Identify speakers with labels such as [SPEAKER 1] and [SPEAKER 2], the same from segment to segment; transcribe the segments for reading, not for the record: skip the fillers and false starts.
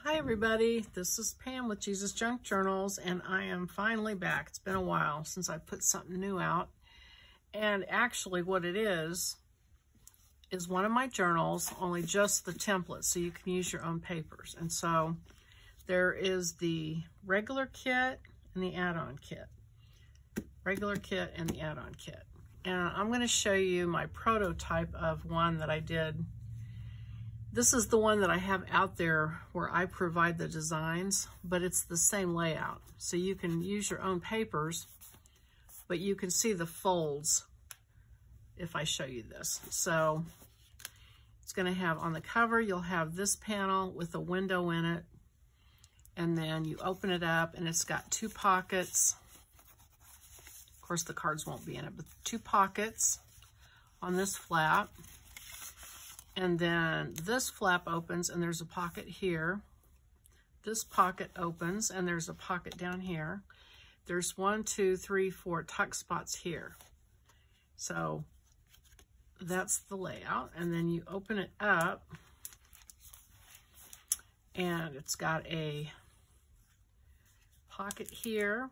[SPEAKER 1] Hi everybody, this is Pam with Jesus Junk Journals, and I am finally back. It's been a while since I put something new out, and actually what it is one of my journals, only just the template, so you can use your own papers. And so there is the regular kit and the add-on kit. Regular kit and the add-on kit. And I'm going to show you my prototype of one that I did. This is the one that I have out there where I provide the designs, but it's the same layout. So you can use your own papers, but you can see the folds if I show you this. So it's going to have on the cover, you'll have this panel with a window in it. And then you open it up and it's got two pockets. Of course, the cards won't be in it, but two pockets on this flap. And then this flap opens and there's a pocket here. This pocket opens and there's a pocket down here. There's 1, 2, 3, 4 tuck spots here. So that's the layout. And then you open it up and it's got a pocket here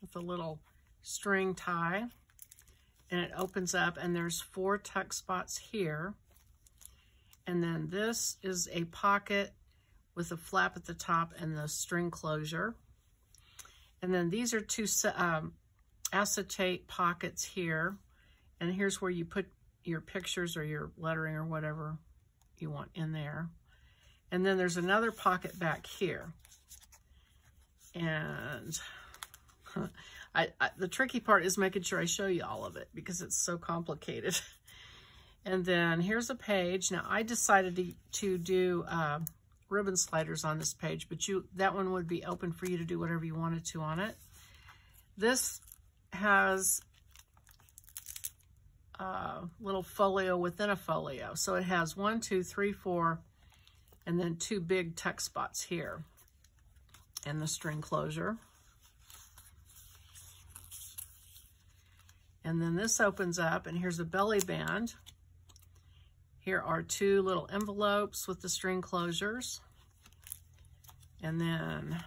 [SPEAKER 1] with a little string tie. And it opens up and there's 4 tuck spots here. And then this is a pocket with a flap at the top and the string closure. And then these are 2 acetate pockets here. And here's where you put your pictures or your lettering or whatever you want in there. And then there's another pocket back here. And the tricky part is making sure I show you all of it because it's so complicated. And then here's a page. Now I decided to do ribbon sliders on this page, but that one would be open for you to do whatever you wanted to on it. This has a little folio within a folio. So it has 1, 2, 3, 4, and then 2 big tuck spots here. And the string closure. And then this opens up and here's a belly band. Here are 2 little envelopes with the string closures. And then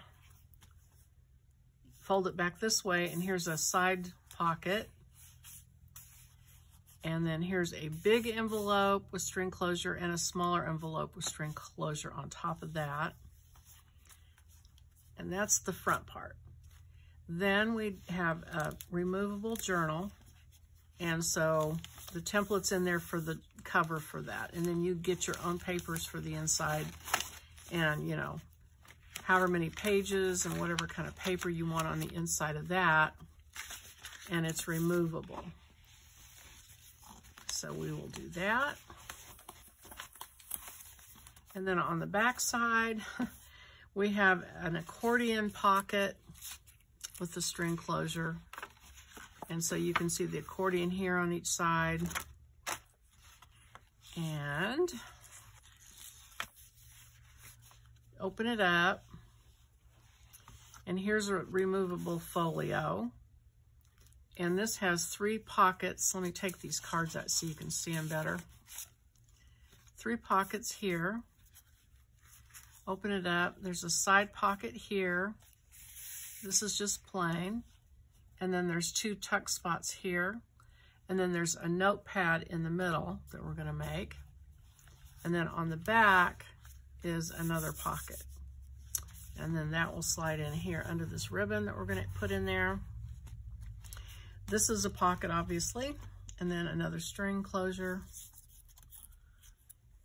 [SPEAKER 1] fold it back this way and here's a side pocket. And then here's a big envelope with string closure and a smaller envelope with string closure on top of that. And that's the front part. Then we have a removable journal. And so the template's in there for the cover for that. And then you get your own papers for the inside and, you know, however many pages and whatever kind of paper you want on the inside of that. And it's removable. So we will do that. And then on the back side, we have an accordion pocket with the string closure. And so you can see the accordion here on each side. And open it up. And here's a removable folio. And this has 3 pockets. Let me take these cards out so you can see them better. 3 pockets here. Open it up. There's a side pocket here. This is just plain. And then there's 2 tuck spots here. And then there's a notepad in the middle that we're going to make. And then on the back is another pocket. And then that will slide in here under this ribbon that we're going to put in there. This is a pocket, obviously. And then another string closure.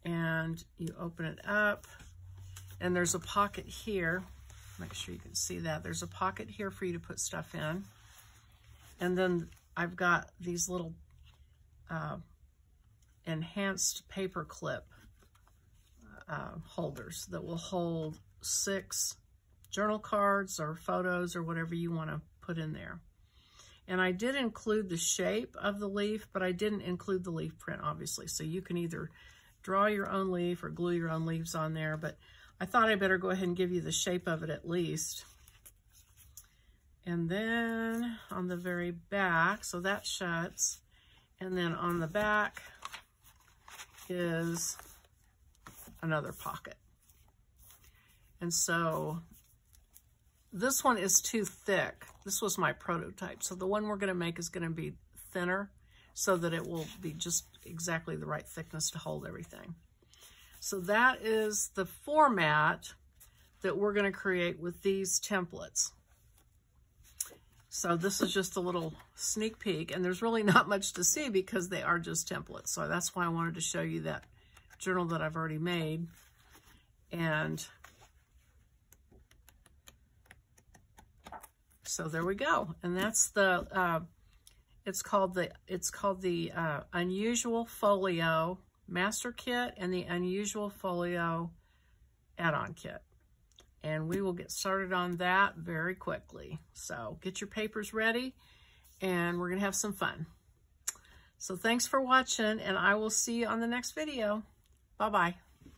[SPEAKER 1] And you open it up. And there's a pocket here. Make sure you can see that. There's a pocket here for you to put stuff in. And then I've got these little enhanced paper clip holders that will hold 6 journal cards or photos or whatever you want to put in there. And I did include the shape of the leaf, but I didn't include the leaf print, obviously. So you can either draw your own leaf or glue your own leaves on there, but I thought I better go ahead and give you the shape of it at least. And then on the very back, so that shuts. And then on the back is another pocket. And so this one is too thick. This was my prototype. So the one we're going to make is going to be thinner so that it will be just exactly the right thickness to hold everything. So that is the format that we're going to create with these templates. So this is just a little sneak peek, and there's really not much to see because they are just templates. So that's why I wanted to show you that journal that I've already made. And so there we go. And that's the, it's called the Unusual Folio Master Kit and the Unusual Folio Add-on Kit. And we will get started on that very quickly. So get your papers ready and we're going to have some fun. So thanks for watching, and I will see you on the next video. Bye-bye.